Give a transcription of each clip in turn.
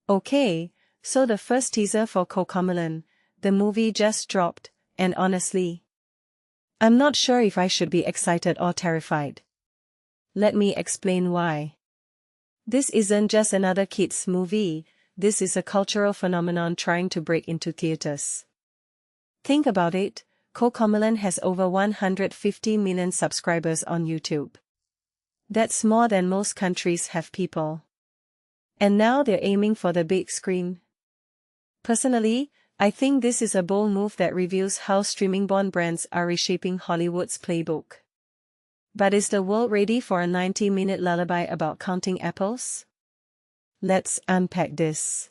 Okay, so the first teaser for CoComelon, the movie just dropped, and honestly, I'm not sure if I should be excited or terrified. Let me explain why. This isn't just another kids' movie, this is a cultural phenomenon trying to break into theaters. Think about it, CoComelon has over 150 million subscribers on YouTube. That's more than most countries have people. And now they're aiming for the big screen. Personally, I think this is a bold move that reveals how streaming-born brands are reshaping Hollywood's playbook. But is the world ready for a 90-minute lullaby about counting apples? Let's unpack this.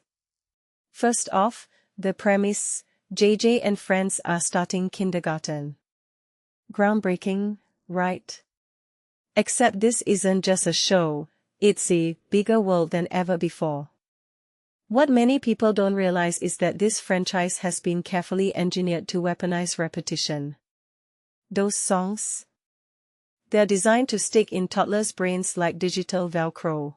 First off, the premise: JJ and friends are starting kindergarten. Groundbreaking, right? Except this isn't just a show, it's a bigger world than ever before. What many people don't realize is that this franchise has been carefully engineered to weaponize repetition. Those songs? They're designed to stick in toddlers' brains like digital Velcro.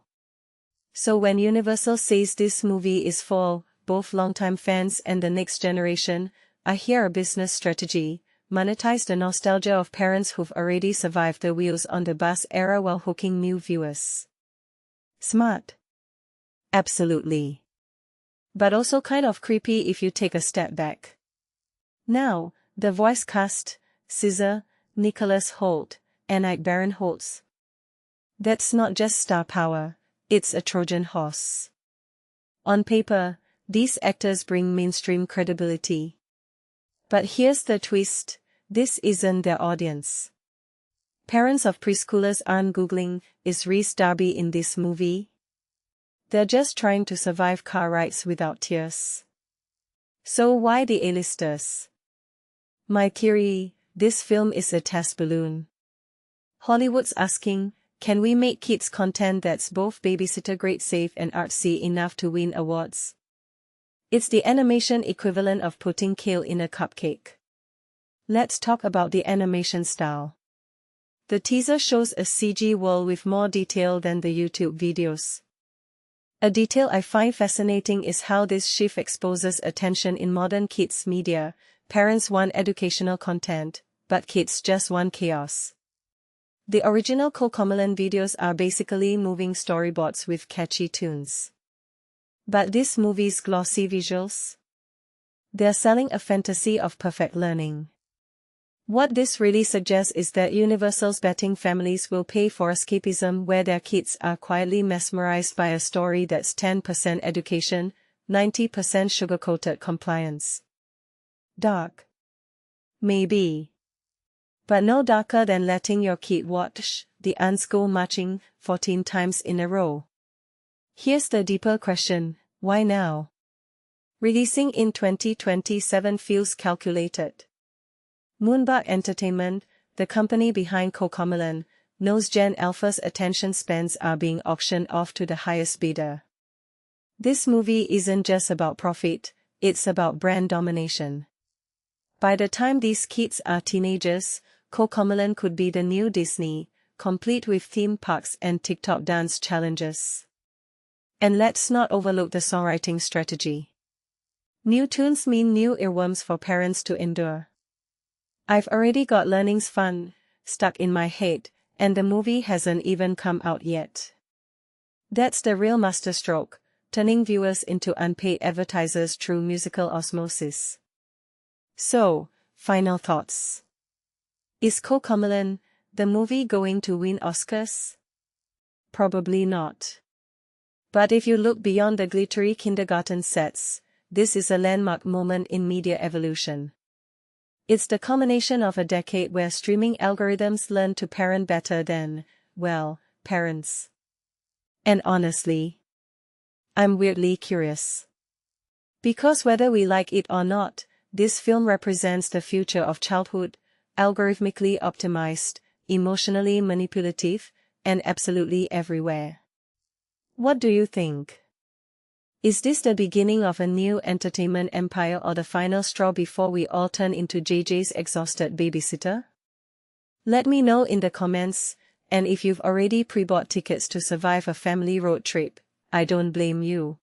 So when Universal says this movie is for both longtime fans and the next generation, I hear a business strategy: monetize the nostalgia of parents who've already survived the wheels on the bus era while hooking new viewers. Smart? Absolutely. But also kind of creepy if you take a step back. Now, the voice cast: SZA, Nicholas Hoult, and Ike Barinholtz. That's not just star power, it's a Trojan horse. On paper, these actors bring mainstream credibility. But here's the twist: this isn't their audience. Parents of preschoolers aren't Googling, "Is Reese Darby in this movie?" They're just trying to survive car rides without tears. So why the A-listers? My theory: this film is a test balloon. Hollywood's asking, can we make kids content that's both babysitter grade safe and artsy enough to win awards? It's the animation equivalent of putting kale in a cupcake. Let's talk about the animation style. The teaser shows a CG world with more detail than the YouTube videos. A detail I find fascinating is how this shift exposes a tension in modern kids media. Parents want educational content, but kids just want chaos. The original CoComelon videos are basically moving storyboards with catchy tunes. But this movie's glossy visuals? They're selling a fantasy of perfect learning. What this really suggests is that Universal's betting families will pay for escapism where their kids are quietly mesmerized by a story that's 10% education, 90% sugar-coated compliance. Dark? Maybe. But no darker than letting your kid watch the ants go marching 14 times in a row. Here's the deeper question: why now? Releasing in 2027 feels calculated. Moonbug Entertainment, the company behind CoComelon, knows Gen Alpha's attention spans are being auctioned off to the highest bidder. This movie isn't just about profit, it's about brand domination. By the time these kids are teenagers, CoComelon could be the new Disney, complete with theme parks and TikTok dance challenges. And let's not overlook the songwriting strategy. New tunes mean new earworms for parents to endure. I've already got Learning's Fun stuck in my head, and the movie hasn't even come out yet. That's the real masterstroke, turning viewers into unpaid advertisers through musical osmosis. So, final thoughts. Is CoComelon, the movie, going to win Oscars? Probably not. But if you look beyond the glittery kindergarten sets, this is a landmark moment in media evolution. It's the culmination of a decade where streaming algorithms learn to parent better than, well, parents. And honestly, I'm weirdly curious. Because whether we like it or not, this film represents the future of childhood, algorithmically optimized, emotionally manipulative, and absolutely everywhere. What do you think? Is this the beginning of a new entertainment empire or the final straw before we all turn into JJ's exhausted babysitter? Let me know in the comments, and if you've already pre-bought tickets to survive a family road trip, I don't blame you.